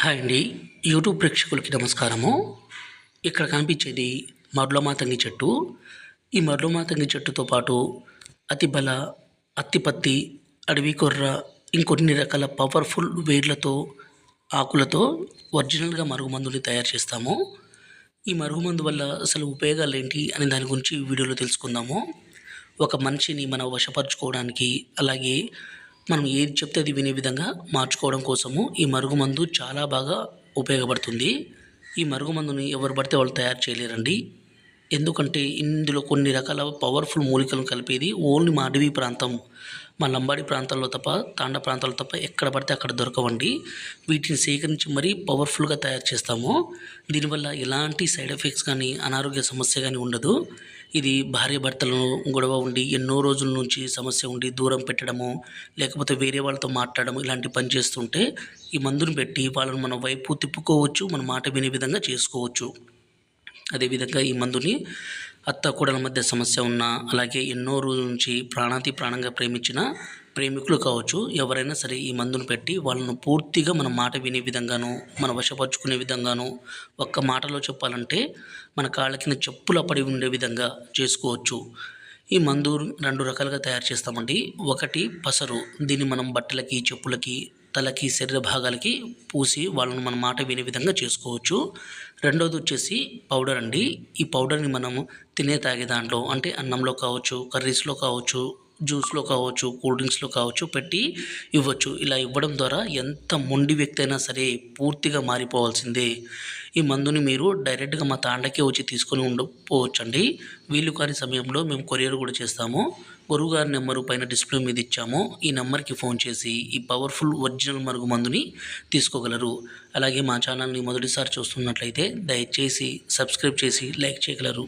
Hi అండి. YouTube ప్రేక్షకులకి నమస్కారము. ఇక్కడ కనిపించేది మర్లమాతంగి చెట్టు. ఈ మర్లమాతంగి చెట్టుతో పాటు అతిబల, అత్తిపత్తి, అడవి కొర్ర, ఇంకొన్ని రకాల పవర్ఫుల్ వేర్లతో, ఆకులతో ఒరిజినల్‌గా మరుగుమందుని తయారు చేస్తాము. ఈ మరుగుమందు వల్ల అసలు ఉపయోగాలేంటి అనే దాని గురించి ఈ వీడియోలో తెలుసుకుందాము. ఒక మనిషిని మనం వశపరుచుకోవడానికి, అలాగే మనం ఏది చెప్తే అది వినే విధంగా మార్చుకోవడం కోసము ఈ మరుగుమందు చాలా బాగా ఉపయోగపడుతుంది. ఈ మరుగుమందుని ఎవరు పడితే వాళ్ళు తయారు చేయలేరండి. ఎందుకంటే ఇందులో కొన్ని రకాల పవర్ఫుల్ మూలికలను కలిపేది ఓన్లీ మా అడవి ప్రాంతం, మా లంబాడి ప్రాంతాల్లో తప్ప, తాండా ప్రాంతాల్లో తప్ప ఎక్కడ పడితే అక్కడ దొరకవండి. వీటిని సేకరించి మరీ పవర్ఫుల్గా తయారు చేస్తాము. దీనివల్ల ఎలాంటి సైడ్ ఎఫెక్ట్స్ కానీ, అనారోగ్య సమస్య కానీ ఉండదు. ఇది భార్యాభర్తలను గొడవ ఉండి ఎన్నో రోజుల నుంచి సమస్య ఉండి దూరం పెట్టడము, లేకపోతే వేరే వాళ్ళతో మాట్లాడడం ఇలాంటి పని చేస్తుంటే ఈ మందుని పెట్టి వాళ్ళని మన వైపు తిప్పుకోవచ్చు, మన మాట వినే విధంగా చేసుకోవచ్చు. అదేవిధంగా ఈ మందుని అత్తాకోడళ్ళ మధ్య సమస్య ఉన్నా, అలాగే ఎన్నో రోజుల నుంచి ప్రాణాతి ప్రాణంగా ప్రేమించిన ప్రేమికులు కావచ్చు, ఎవరైనా సరే ఈ మందును పెట్టి వాళ్ళను పూర్తిగా మన మాట వినే విధంగాను, మన వశపరుచుకునే విధంగాను, ఒక్క మాటలో చెప్పాలంటే మన కాళ్ళ కింద చెప్పుల పడి ఉండే విధంగా చేసుకోవచ్చు. ఈ మందు 2 రకాలుగా తయారు చేస్తామండి. ఒకటి పసరు. దీన్ని మనం బట్టలకి, చెప్పులకి, తలకి, శరీర భాగాలకి పూసి వాళ్ళని మన మాట వినే విధంగా చేసుకోవచ్చు. రెండోది వచ్చేసి పౌడర్ అండి. ఈ పౌడర్ని మనము తాగే దాంట్లో, అంటే అన్నంలో కావచ్చు, కర్రీస్లో కావచ్చు, జ్యూస్లో కావచ్చు, కూల్ డ్రింక్స్లో కావచ్చు పెట్టి ఇవ్వచ్చు. ఇలా ఇవ్వడం ద్వారా ఎంత మొండి వ్యక్తి అయినా సరే పూర్తిగా మారిపోవాల్సిందే. ఈ మందుని మీరు డైరెక్ట్గా మా తాండకే వచ్చి తీసుకొని ఉండకపోవచ్చండి. వీలు కాని సమయంలో మేము కొరియర్ కూడా చేస్తాము. గురువుగారి నెంబరు పైన డిస్ప్లే మీద ఇచ్చాము. ఈ నెంబర్కి ఫోన్ చేసి ఈ పవర్ఫుల్ ఒరిజినల్ మరుగు మందుని తీసుకోగలరు. అలాగే మా ఛానల్ని మొదటిసారి చూస్తున్నట్లయితే దయచేసి సబ్స్క్రైబ్ చేసి లైక్ చేయగలరు.